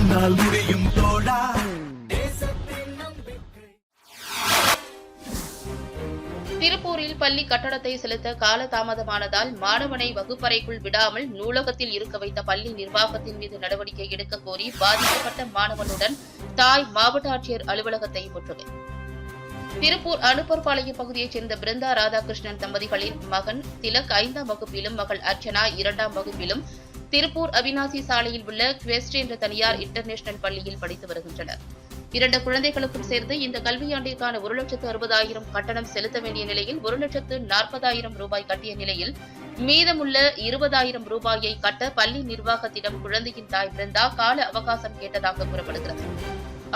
உன்னால் முடியும் தோழா. திருப்பூரில் பள்ளி கட்டடத்தை செலுத்த காலதாமதமானதால் மாணவனை வகுப்பறைக்குள் விடாமல் நூலகத்தில் இருக்க வைத்த பள்ளி நிர்வாகத்தின் மீது நடவடிக்கை எடுக்க கோரி பாதிக்கப்பட்ட மாணவனுடன் தாய் மாவட்ட ஆட்சியர் அலுவலகத்தை முற்றுகை. திருப்பூர் அனுப்பர்பாளையம் பகுதியைச் சேர்ந்த பிருந்தா ராதாகிருஷ்ணன் தம்பதிகளின் மகன் திலக் 5ஆம் வகுப்பிலும் மகள் அர்ச்சனா 2ஆம் வகுப்பிலும் திருப்பூர் அவினாசி சாலையில் உள்ள குவெஸ்ட் என்ற தனியார் இன்டர்நேஷனல் பள்ளியில் படித்து வருகின்றனர். 2 குழந்தைகளுக்கும் சேர்ந்து இந்த கல்வியாண்டிற்கான 1,60,000 கட்டணம் செலுத்த வேண்டிய நிலையில் 1,40,000 ரூபாய் கட்டிய நிலையில் மீதமுள்ள 20,000 ரூபாயை கட்ட பள்ளி நிர்வாகத்திடம் குழந்தையின் தாய் பிருந்தா கால அவகாசம் கேட்டதாக கூறப்படுகிறது.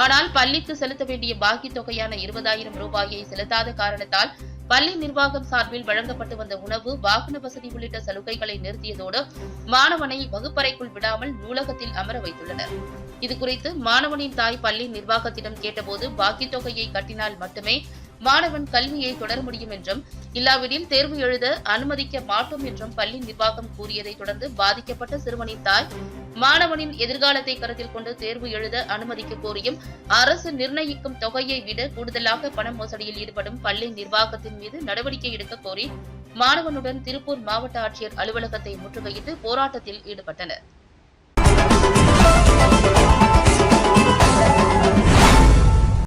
ஆனால் பள்ளிக்கு செலுத்த வேண்டிய பாக்கி தொகையான 20,000 ரூபாயை செலுத்தாத காரணத்தால் பள்ளி நிர்வாகம் சார்பில் வழங்கப்பட்டு வந்த உணவு, வாகன வசதி உள்ளிட்ட சலுகைகளை நிறுத்தியதோடு மாணவனை வகுப்பறைக்குள் விடாமல் நூலகத்தில் அமர வைத்துள்ளனர். இதுகுறித்து மாணவனின் தாய் பள்ளி நிர்வாகத்திடம் கேட்டபோது பாக்கி தொகையை கட்டினால் மட்டுமே மாணவன் கல்வியை தொடர முடியும் என்றும், இல்லாவிடில் தேர்வு எழுத அனுமதிக்க மாட்டோம் என்றும் பள்ளி நிர்வாகம் கூறியதை தொடர்ந்து பாதிக்கப்பட்ட சிறுவனின் தாய் மாணவனின் எதிர்காலத்தை கருத்தில் கொண்டு தேர்வு எழுத அனுமதிக்க கோரியும் அரசு நிர்ணயிக்கும் தொகையை விட கூடுதலாக பண மோசடியில் ஈடுபடும் பள்ளி நிர்வாகத்தின் மீது நடவடிக்கை எடுக்க கோரி மாணவனுடன் திருப்பூர் மாவட்ட ஆட்சியர் அலுவலகத்தை முற்றுகையிட்டு போராட்டத்தில் ஈடுபட்டனர்.